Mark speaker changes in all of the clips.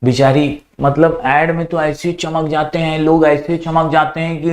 Speaker 1: बेचारी मतलब एड में तो ऐसे चमक जाते हैं लोग, ऐसे चमक जाते हैं कि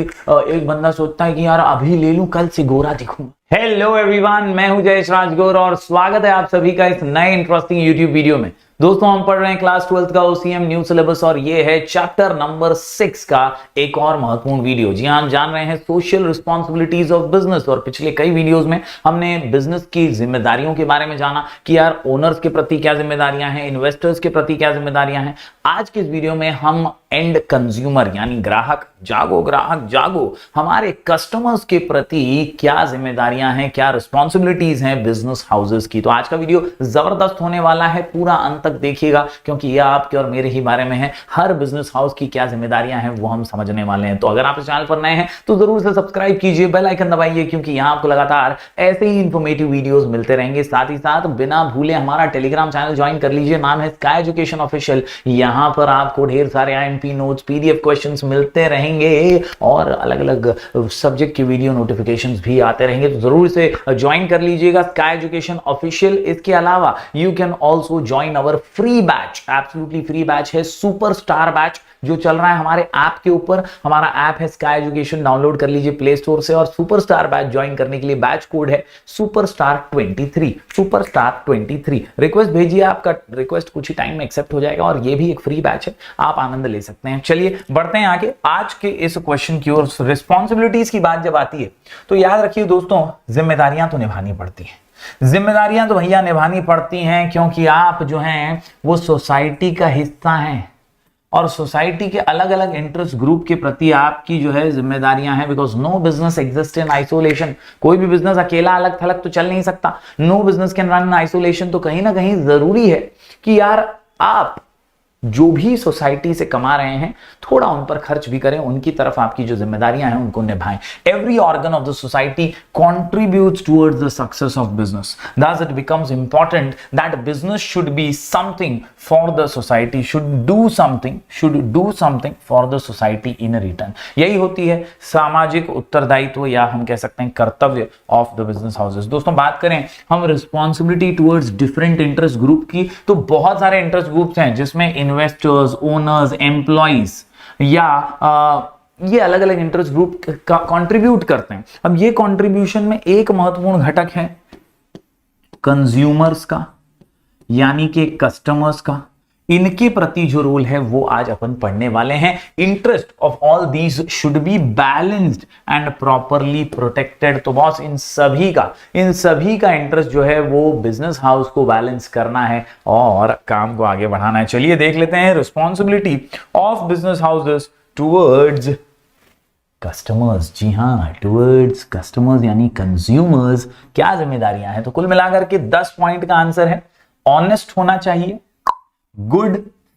Speaker 1: एक बंदा सोचता है कि यार अभी ले लूं, कल से गोरा दिखूं। हेलो एवरीवन, मैं हूं जयेश राजगौर और स्वागत है आप सभी का इस नए इंटरेस्टिंग यूट्यूब वीडियो में। दोस्तों, हम पढ़ रहे हैं क्लास 12 का ओसीएम न्यू सिलेबस और ये है चैप्टर नंबर 6 का एक और महत्वपूर्ण वीडियो। जी हाँ, हम जान रहे हैं सोशल रिस्पॉन्सिबिलिटीज ऑफ बिजनेस और पिछले कई वीडियोस में हमने बिजनेस की जिम्मेदारियों के बारे में जाना कि यार ओनर्स के प्रति क्या जिम्मेदारियां हैं, इन्वेस्टर्स के प्रति क्या जिम्मेदारियां हैं। आज के इस वीडियो में हम एंड कंज्यूमर यानी ग्राहक जागो, हमारे कस्टमर्स के प्रति क्या जिम्मेदारियां हैं, क्या रिस्पॉन्सिबिलिटीज हैं बिजनेस हाउसेस की। तो आज का वीडियो जबरदस्त होने वाला है, पूरा अंत तक देखिएगा क्योंकि यह आपके और मेरे ही बारे में है। हर बिजनेस हाउस की क्या जिम्मेदारियां हैं वो हम समझने वाले हैं। तो अगर आप इस चैनल पर नए हैं तो जरूर से सब्सक्राइब कीजिए, बेल आइकन दबाइए क्योंकि यहां आपको लगातार ऐसे ही इंफॉर्मेटिव वीडियोस मिलते रहेंगे। साथ ही साथ बिना भूले हमारा टेलीग्राम चैनल ज्वाइन कर लीजिए, नाम है स्काई एजुकेशन ऑफिशियल। यहां पर आपको ढेर सारे आईएमपी नोट्स, पीडीएफ क्वेश्चंस मिलते रहेंगे और अलग अलग सब्जेक्ट के वीडियो नोटिफिकेशंस भी आते रहेंगे। तो जरूर से ज्वाइन कर लीजिएगा स्काई एजुकेशन ऑफिशियल। इसके अलावा you can also join our free batch, absolutely free batch है सुपरस्टार बैच जो चल रहा है हमारे ऐप के ऊपर। हमारा ऐप है स्काई एजुकेशन, डाउनलोड कर लीजिए प्ले स्टोर से और सुपरस्टार बैच ज्वाइन करने के लिए बैच कोड है सुपरस्टार 23। रिक्वेस्ट भेजिए, आपका रिक्वेस्ट कुछ ही टाइम में एक्सेप्ट हो जाएगा और ये भी एक फ्री बैच है, आप आनंद ले सकते हैं। चलिए बढ़ते हैं आगे आज के इस क्वेश्चन की ओर। रिस्पॉन्सिबिलिटीज की बात जब आती है तो याद रखिए दोस्तों, जिम्मेदारियां तो निभानी पड़ती हैं। जिम्मेदारियां तो भैया निभानी पड़ती हैं क्योंकि आप जो हैं वो सोसाइटी का हिस्सा हैं और सोसाइटी के अलग अलग इंटरेस्ट ग्रुप के प्रति आपकी जो है जिम्मेदारियां हैं। Because no business exist in isolation. कोई भी बिजनेस अकेला अलग थलग तो चल नहीं सकता। No business can run in isolation. तो कहीं ना कहीं जरूरी है कि यार आप जो भी सोसाइटी से कमा रहे हैं थोड़ा उन पर खर्च भी करें, उनकी तरफ आपकी जो जिम्मेदारियां हैं उनको निभाएं। Every organ of the society contributes towards the success of business. Thus it becomes important that business should be something for the society, should do something for the society in return. यही होती है सामाजिक उत्तरदायित्व या हम कह सकते हैं कर्तव्य ऑफ द बिजनेस हाउसेस। दोस्तों, बात करें हम responsibility towards different interest group की तो बहुत सारे इंटरेस्ट ग्रुप्स हैं जिसमें इन्वेस्टर्स, ओनर्स, एम्प्लॉइज या ये अलग अलग इंटरेस्ट ग्रुप कंट्रीब्यूट करते हैं। अब ये कंट्रीब्यूशन में एक महत्वपूर्ण घटक है कंज्यूमर्स का यानी कि कस्टमर्स का। इनके प्रति जो रोल है वो आज अपन पढ़ने वाले हैं। Interest of all these should be balanced and properly protected. तो बॉस इन सभी का इंटरेस्ट जो है वो बिजनेस हाउस को बैलेंस करना है और काम को आगे बढ़ाना है। चलिए देख लेते हैं responsibility of business houses towards customers. जी हाँ, टुवर्ड्स कस्टमर्स यानी कंज्यूमर्स क्या जिम्मेदारियां हैं। तो कुल मिलाकर के 10 पॉइंट का आंसर है ऑनेस्ट होना चाहिए, गुड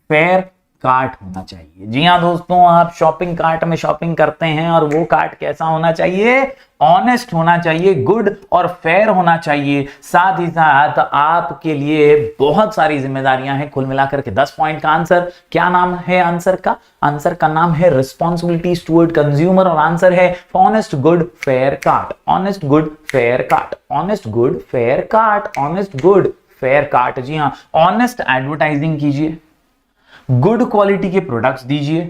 Speaker 1: फेयर कार्ट होना चाहिए। जी हाँ दोस्तों, आप शॉपिंग कार्ट में शॉपिंग करते हैं और वो कार्ट कैसा होना चाहिए, ऑनेस्ट होना चाहिए, गुड और फेयर होना चाहिए। साथ ही साथ आपके लिए बहुत सारी जिम्मेदारियां हैं। कुल मिलाकर के 10 पॉइंट का आंसर। क्या नाम है आंसर का? आंसर का नाम है रिस्पॉन्सिबिलिटीज टुवर्ड कंज्यूमर और आंसर है honest good fair cart. Honest good fair cart, honest good fair cart, honest good fair cart. जी हाँ, ऑनेस्ट एडवर्टाइजिंग कीजिए, गुड क्वालिटी के प्रोडक्ट्स दीजिए,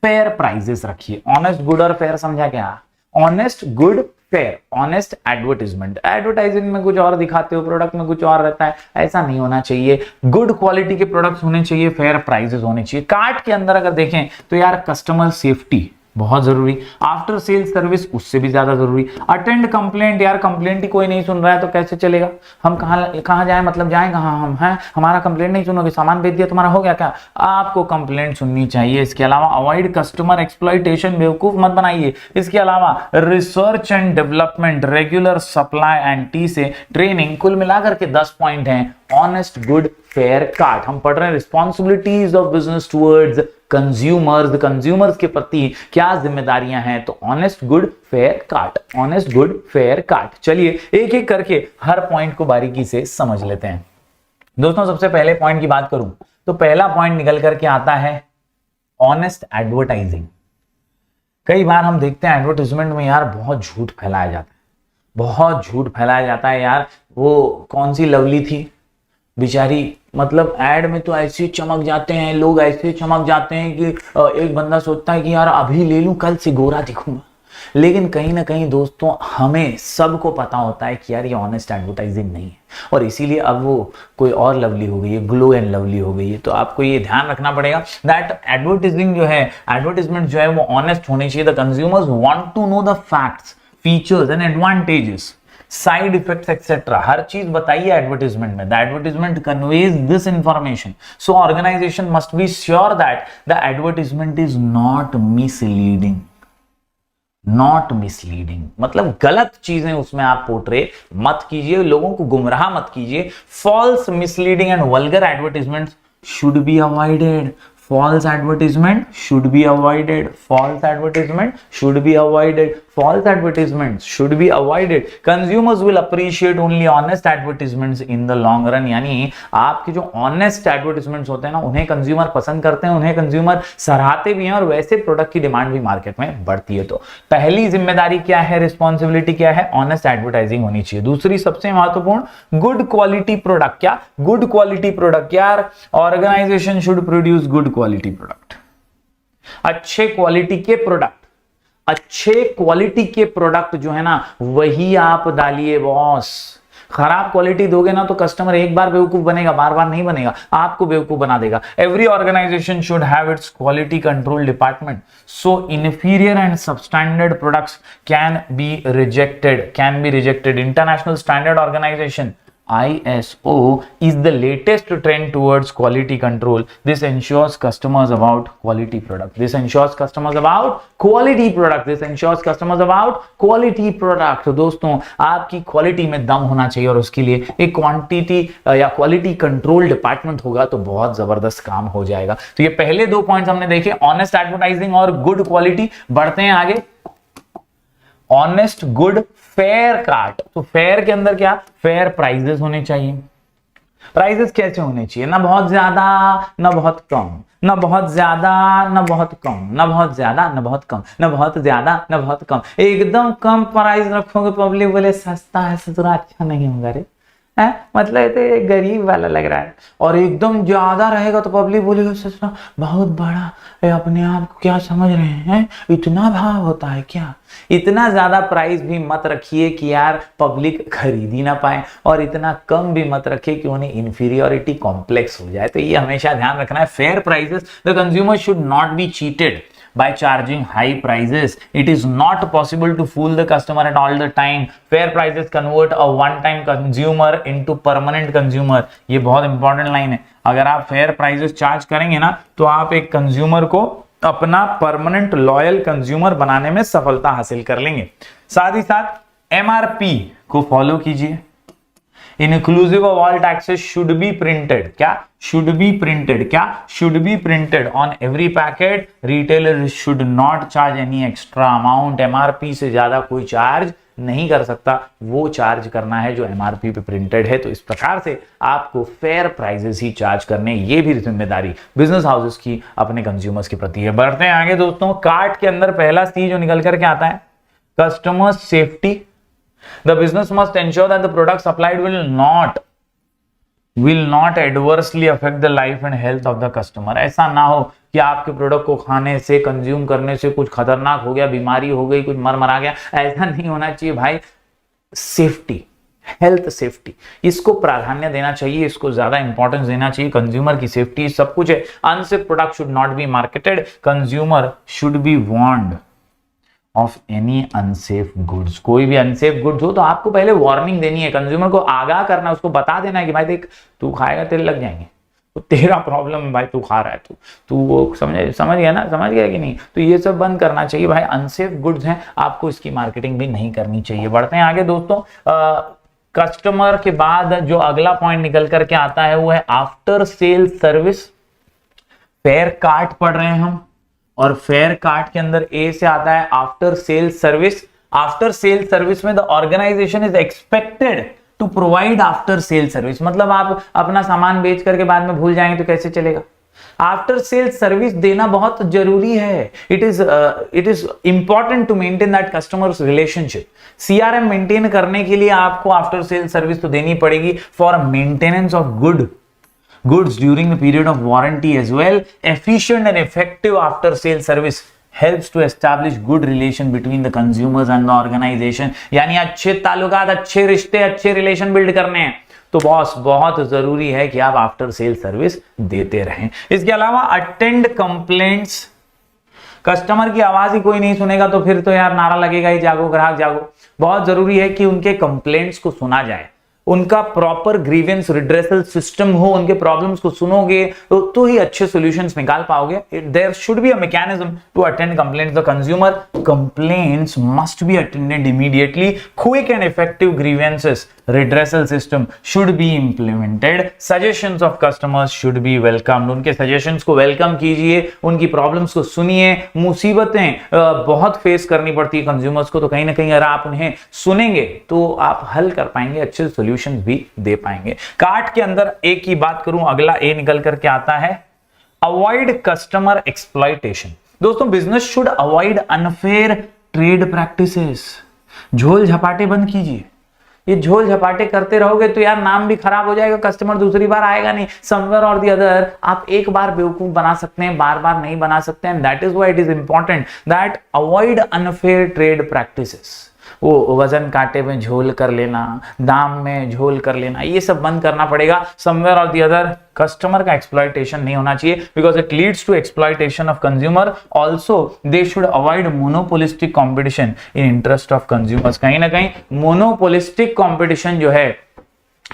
Speaker 1: फेयर प्राइजेस रखिए। ऑनेस्ट गुड और फेयर समझा क्या? Honest good fair, honest advertisement. Advertising में कुछ और दिखाते हो, प्रोडक्ट में कुछ और रहता है, ऐसा नहीं होना चाहिए। गुड क्वालिटी के प्रोडक्ट्स होने चाहिए, फेयर प्राइजेस होने चाहिए। कार्ट के अंदर अगर देखें तो यार कस्टमर सेफ्टी बहुत जरूरी, आफ्टर सेल सर्विस उससे भी ज्यादा जरूरी, अटेंड कंप्लेंट। यार कंप्लेंट ही कोई नहीं सुन रहा है तो कैसे चलेगा? हम कहां जाएं, मतलब जाएं कहां हम हैं? हमारा कंप्लेंट नहीं सुनोगे, सामान भेज दिया तुम्हारा हो गया क्या? आपको कंप्लेंट सुननी चाहिए। इसके अलावा अवॉइड कस्टमर एक्सप्लॉइटेशन, बेवकूफ मत बनाइए। इसके अलावा research and development, regular supply and T से ट्रेनिंग। कुल मिलाकर के 10 पॉइंट हैं ऑनेस्ट गुड फेयर कार्ट। हम पढ़ रहे हैं responsibilities of business towards consumers. Consumers के प्रति क्या जिम्मेदारियां हैं? तो honest good fair cart, honest good fair cart. चलिए एक एक करके हर पॉइंट को बारीकी से समझ लेते हैं। दोस्तों, सबसे पहले पॉइंट की बात करूं तो पहला पॉइंट निकल करके आता है ऑनेस्ट एडवर्टाइजिंग। कई बार हम देखते हैं एडवर्टाइजमेंट में यार बहुत झूठ फैलाया जाता है, बहुत झूठ फैलाया जाता है। यार वो कौन सी लवली थी बेचारी, मतलब एड में तो ऐसे चमक जाते हैं लोग, ऐसे चमक जाते हैं कि एक बंदा सोचता है कि यार अभी ले लूं, कल से गोरा दिखूंगा। लेकिन कहीं ना कहीं दोस्तों हमें सबको पता होता है कि यार ये ऑनेस्ट एडवर्टाइजिंग नहीं है, और इसीलिए अब वो कोई और लवली हो गई है, ग्लो एंड लवली हो गई है। तो आपको ये ध्यान रखना पड़ेगा दैट एडवर्टाइजिंग जो है, एडवर्टाइजमेंट जो है वो ऑनेस्ट होनी चाहिए। The consumers want to know the facts, features and advantages, side effects etcetera, हर चीज बताइए एडवर्टाइजमेंट में। The advertisement conveys this information, so organisation must be sure that the advertisement is not misleading. Not misleading मतलब गलत चीजें उसमें आप portray मत कीजिए, लोगों को गुमराह मत कीजिए। False, misleading and vulgar advertisement should be avoided. False advertisement should be avoided. False advertisement should be avoided. False advertisements should be avoided. Consumers will appreciate only honest advertisements in the long run. यानी आपके जो honest advertisements होते हैं ना, उन्हें consumer पसंद करते हैं, उन्हें कंज्यूमर सराहते भी हैं, और वैसे प्रोडक्ट की डिमांड भी मार्केट में बढ़ती है। तो पहली जिम्मेदारी क्या है, रिस्पॉन्सिबिलिटी क्या है, ऑनेस्ट एडवर्टाइजिंग होनी चाहिए। दूसरी सबसे महत्वपूर्ण, गुड क्वालिटी प्रोडक्ट। क्या गुड क्वालिटी प्रोडक्ट? यार organization should produce good quality product, अच्छे क्वालिटी के प्रोडक्ट। अच्छे क्वालिटी के प्रोडक्ट जो है ना वही आप डालिए बॉस। खराब क्वालिटी दोगे ना तो कस्टमर एक बार बेवकूफ बनेगा, बार बार नहीं बनेगा, आपको बेवकूफ बना देगा। Every organization should have its quality control department, so inferior and substandard products can be rejected. International standard organization ISO is the latest trend towards quality control. This ensures customers about quality product. This ensures customers about quality product. This ensures customers about quality product. तो दोस्तों आपकी quality में दम होना चाहिए, और उसके लिए एक क्वांटिटी या क्वालिटी कंट्रोल डिपार्टमेंट होगा तो बहुत जबरदस्त काम हो जाएगा। तो ये पहले दो पॉइंट्स हमने देखे, ऑनेस्ट एडवर्टाइजिंग और गुड क्वालिटी। बढ़ते हैं आगे, ऑनेस्ट, गुड, फेयर कार्ट। तो फेयर के अंदर क्या, फेयर प्राइजेस होने चाहिए। प्राइजेस कैसे होने चाहिए? ना बहुत ज्यादा ना बहुत कम, ना बहुत ज्यादा ना बहुत कम, ना बहुत ज्यादा ना बहुत कम, ना बहुत ज्यादा ना बहुत कम। एकदम कम प्राइस रखोगे पब्लिक बोले सस्ता है, ससुरा अच्छा नहीं होगा रे, मतलब तो ये गरीब वाला लग रहा है। और एकदम ज्यादा रहेगा तो पब्लिक बोलेगा ससुरा बहुत बड़ा है, अपने आप को क्या समझ रहे हैं, इतना भाव होता है क्या। इतना ज्यादा प्राइस भी मत रखिए कि यार पब्लिक खरीद ही ना पाए, और इतना कम भी मत रखिए कि उन्हें इंफीरियोरिटी कॉम्प्लेक्स हो जाए। तो ये हमेशा ध्यान रखना है। Fair prices, the consumer should not be cheated by charging high prices. It is not possible to fool the customer at all the time. Fair prices convert a one-time consumer into permanent consumer. ये बहुत important line है। अगर आप fair prices charge करेंगे ना तो आप एक कंज्यूमर को अपना परमानेंट लॉयल कंज्यूमर बनाने में सफलता हासिल कर लेंगे। साथ ही साथ MRP को फॉलो कीजिए। Inclusive of all taxes should be printed. क्या should be printed? क्या should be printed on every packet. Retailer should not charge any extra amount. MRP से ज्यादा कोई चार्ज नहीं कर सकता, वो चार्ज करना है जो MRP पे प्रिंटेड है। तो इस प्रकार से आपको फेयर प्राइसेस ही चार्ज करने, ये भी जिम्मेदारी बिजनेस हाउसेस की अपने कंज्यूमर्स के प्रति है। बढ़ते हैं आगे दोस्तों, कार्ट के अंदर पहला सी जो निकल करके आता है, customer safety. The business must ensure that the product supplied will not adversely affect the life and health of the customer. ऐसा ना हो कि आपके प्रोडक्ट को खाने से, कंज्यूम करने से कुछ खतरनाक हो गया, बीमारी हो गई, कुछ मर गया। ऐसा नहीं होना चाहिए भाई। सेफ्टी, हेल्थ सेफ्टी, इसको प्राधान्य देना चाहिए, इसको ज्यादा इंपॉर्टेंस देना चाहिए। कंज्यूमर की सेफ्टी सब कुछ है। Unsafe product should not be marketed. Consumer should be warned of any unsafe goods. कोई भी अनसेफ गुड्स हो तो आपको पहले वार्निंग देनी है, कंज्यूमर को आगाह करना है, उसको बता देना है कि भाई देख तू खाएगा तेरे लग जाएंगे, तो तेरा प्रॉब्लम है भाई, तू खा रहा है, तू वो समझ गया ना, समझ गया कि नहीं। तो ये सब बंद करना चाहिए भाई। अनसेफ गुड्स हैं, आपको इसकी मार्केटिंग भी नहीं करनी चाहिए। बढ़ते हैं आगे दोस्तों, कस्टमर के बाद जो अगला पॉइंट निकल करके आता है वो है after sale service. Fair cart पढ़ रहे हैं हम, और फेयर कार्ट के अंदर ए से आता है after sale service. After sale service में the organisation is expected to provide after sale service. मतलब आप अपना सामान बेच करके बाद में भूल जाएंगे तो कैसे चलेगा। आफ्टर सेल सर्विस देना बहुत जरूरी है। It is important to maintain that customers relationship. CRM maintain करने के लिए आपको आफ्टर सेल सर्विस तो देनी पड़ेगी for maintenance of good goods during the period of warranty as well. Efficient and effective after sale service helps to establish good relation between the consumers and the organization. यानी अच्छे ताल्लुकात, अच्छे रिश्ते, अच्छे relation build करने हैं तो boss बहुत जरूरी है कि आप आफ्टर सेल सर्विस देते रहें। इसके अलावा अटेंड कंप्लेंट्स, कस्टमर की आवाज ही कोई नहीं सुनेगा तो फिर तो यार नारा लगेगा ही, जागो ग्राहक जागो। बहुत जरूरी है कि उनके कंप्लेंट्स को सुना जाए, उनका प्रॉपर ग्रीवेंस रिड्रेसल सिस्टम हो, उनके प्रॉब्लम्स को सुनोगे तो ही अच्छे सॉल्यूशंस निकाल पाओगे। There should be a mechanism to attend complaints. The consumer complaints must be attended immediately. Quick and effective grievances redressal system should be implemented. Suggestions of customers should be welcomed. उनके suggestions को welcome कीजिए, उनकी problems को सुनिए। मुसीबतें बहुत face करनी पड़ती है consumers को, तो कहीं ना कहीं अगर आप उन्हें सुनेंगे तो आप हल कर पाएंगे, अच्छे solutions भी दे पाएंगे। कार्ट के अंदर एक ही बात करूं, अगला ए निकल करके आता है अवॉइड कस्टमर एक्सप्लॉयटेशन। दोस्तों business should avoid unfair trade practices. झोल झपाटे बंद कीजिए। ये झोल झपाटे करते रहोगे तो यार नाम भी खराब हो जाएगा, कस्टमर दूसरी बार आएगा नहीं। समवेयर और द अदर आप एक बार बेवकूफ बना सकते हैं, बार बार नहीं बना सकते हैं। That is why it is important that avoid unfair trade practices. वो वजन कांटे में झोल कर लेना, दाम में झोल कर लेना, ये सब बंद करना पड़ेगा। समवेयर और द अदर कस्टमर का एक्सप्लॉयटेशन नहीं होना चाहिए because it leads to exploitation of consumer. Also they should avoid monopolistic competition in interest of consumers. कहीं ना कहीं मोनोपोलिस्टिक कॉम्पिटिशन जो है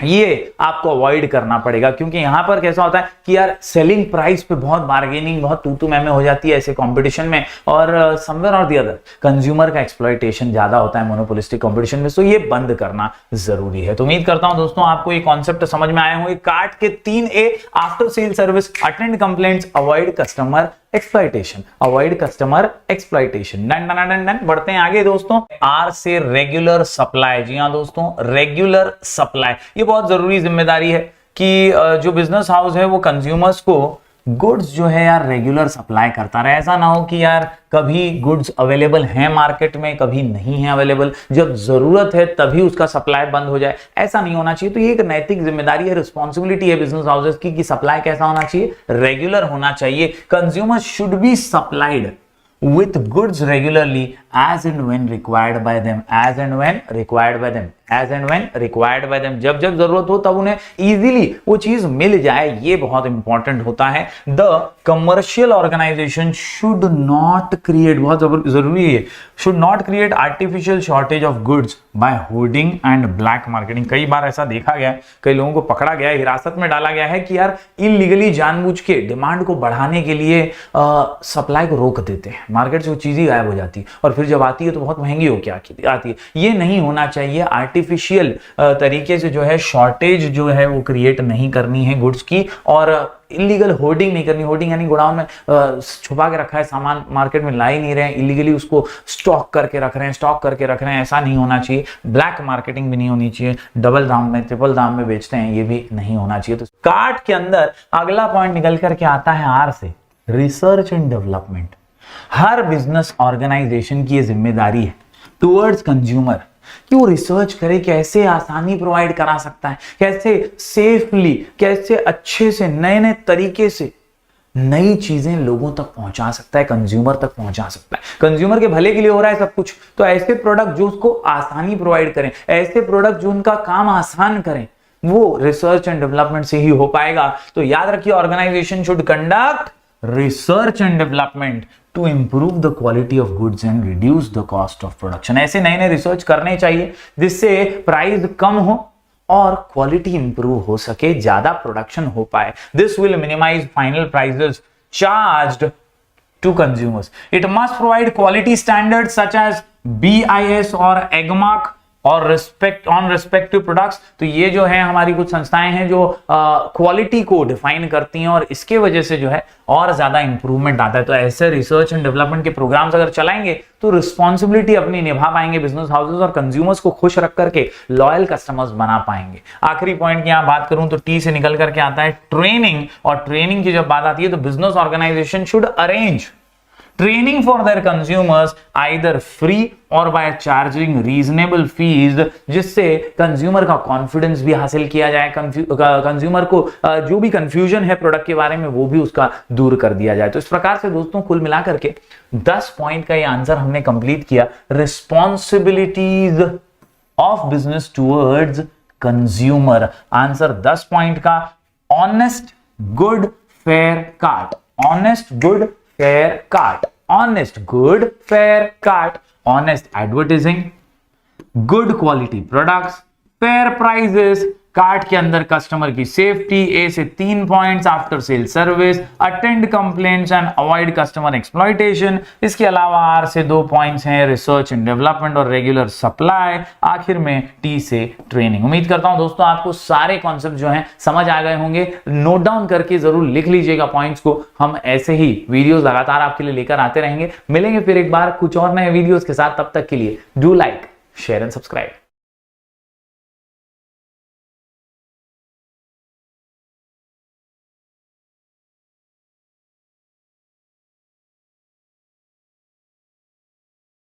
Speaker 1: ये आपको अवॉइड करना पड़ेगा, क्योंकि यहां पर कैसा होता है कि यार सेलिंग प्राइस पे बहुत बार्गेनिंग, बहुत तू मैं हो जाती है ऐसे कंपटीशन में, और समवेयर और द अदर कंज्यूमर का एक्सप्लॉयटेशन ज्यादा होता है मोनोपोलिस्टिक कंपटीशन में। सो ये बंद करना जरूरी है। तो उम्मीद करता हूं दोस्तों आपको ये कॉन्सेप्ट समझ में आए होंगे। कार्ट के 3A after sale service, attend complaints, avoid customer exploitation, avoid customer exploitation. Done done done done. बढ़ते हैं आगे दोस्तों। आर से रेगुलर सप्लाई। जी हाँ दोस्तों, रेगुलर सप्लाई ये बहुत जरूरी जिम्मेदारी है कि जो बिजनेस हाउस है वो कंज्यूमर्स को गुड्स जो है यार रेगुलर सप्लाई करता रहे। ऐसा ना हो कि यार कभी गुड्स अवेलेबल हैं मार्केट में, कभी नहीं है अवेलेबल, जब जरूरत है तभी उसका सप्लाई बंद हो जाए, ऐसा नहीं होना चाहिए। तो ये एक नैतिक जिम्मेदारी है, रिस्पॉन्सिबिलिटी है बिजनेस हाउसेस की कि सप्लाई कैसा होना चाहिए, रेगुलर होना चाहिए। Consumer should be supplied with goods regularly as and when required by them, as and when required by them, as and when required by them। जब जब जरूरत हो तब उन्हें इजीली वो चीज मिल जाए, ये बहुत इंपॉर्टेंट होता है। The commercial organisation should not create, बहुत जरूरी है, should not create artificial shortage of goods by hoarding and black marketing. कई बार ऐसा देखा गया है, कई लोगों को पकड़ा गया है, हिरासत में डाला गया है कि यार इलीगली जानबूझ के डिमांड को बढ़ाने के लिए सप्लाई को रोक देते हैं, मार्केट से वो चीज ही गायब हो जाती है और फिर जब आती है तो बहुत महंगी होकर आती है। ये नहीं होना चाहिए। आर्टिफिशियल तरीके से जो है शॉर्टेज जो है वो क्रिएट नहीं करनी है गुड्स की, और इलीगल होर्डिंग नहीं करनी। होर्डिंग यानी गोडाउन में छुपा के रखा है सामान, मार्केट में ला ही नहीं रहे हैं, इलीगली उसको स्टॉक करके रख रहे हैं, ऐसा नहीं होना चाहिए। ब्लैक मार्केटिंग भी नहीं होनी चाहिए, डबल दाम में ट्रिपल दाम में बेचते हैं, ये भी नहीं होना चाहिए। तो कार्ट के अंदर अगला पॉइंट निकल करके आता है आर से, रिसर्च एंड डेवलपमेंट। हर बिजनेस ऑर्गेनाइजेशन की ये जिम्मेदारी है टुवर्ड्स कंज्यूमर कि वो रिसर्च करे, कैसे आसानी प्रोवाइड करा सकता है, कैसे सेफली, कैसे अच्छे से, नए नए तरीके से नई चीजें लोगों तक पहुंचा सकता है, कंज्यूमर तक पहुंचा सकता है। कंज्यूमर के भले के लिए हो रहा है सब कुछ, तो ऐसे प्रोडक्ट जो उसको आसानी प्रोवाइड करें, ऐसे प्रोडक्ट जो उनका काम आसान करें, वो रिसर्च एंड डेवलपमेंट से ही हो पाएगा। तो याद रखिए, organisation should conduct research and development to improve the quality of goods and reduce the cost of production. ऐसे नए नए रिसर्च करने चाहिए जिससे प्राइस कम हो और क्वालिटी इंप्रूव हो सके, ज्यादा प्रोडक्शन हो पाए। This will minimise final prices charged to consumers. It must provide quality standards such as BIS और एगमार्क और रिस्पेक्टिव प्रोडक्ट्स। तो ये जो है हमारी कुछ संस्थाएं हैं जो क्वालिटी को डिफाइन करती हैं और इसके वजह से जो है और ज्यादा इंप्रूवमेंट आता है। तो ऐसे रिसर्च एंड डेवलपमेंट के प्रोग्राम्स अगर चलाएंगे तो रिस्पॉन्सिबिलिटी अपनी निभा पाएंगे बिजनेस हाउसेस और कंज्यूमर्स को खुश रख करके लॉयल कस्टमर्स बना पाएंगे। आखिरी पॉइंट की यहां बात करूं तो टी से निकल करके आता है ट्रेनिंग। और ट्रेनिंग की जब बात आती है तो business organisation should arrange training for their consumers either free or by charging reasonable fees, जिससे कंज्यूमर का कॉन्फिडेंस भी हासिल किया जाए, कंज्यूमर को जो भी कंफ्यूजन है प्रोडक्ट के बारे में वो भी उसका दूर कर दिया जाए। तो इस प्रकार से दोस्तों कुल मिलाकर के 10 पॉइंट का ये आंसर हमने कंप्लीट किया। Responsibilities of business towards consumer, answer 10 point का। Honest good fair cart, honest good fair cart, honest good fair cart, honest advertising, good quality products, fair prices, cart के अंदर कस्टमर की safety, A से 3 points, after sale service, attend complaints and avoid customer exploitation. इसके अलावा R से 2 points हैं, research and development और regular supply. आखिर में टी से ट्रेनिंग। उम्मीद करता हूं दोस्तों आपको सारे कॉन्सेप्ट जो हैं समझ आ गए होंगे। नोट डाउन करके जरूर लिख लीजिएगा पॉइंट्स को। हम ऐसे ही वीडियोस लगातार आपके लिए लेकर आते रहेंगे। मिलेंगे फिर एक बार कुछ और नए वीडियोस के साथ। तब तक के लिए do like, share and subscribe.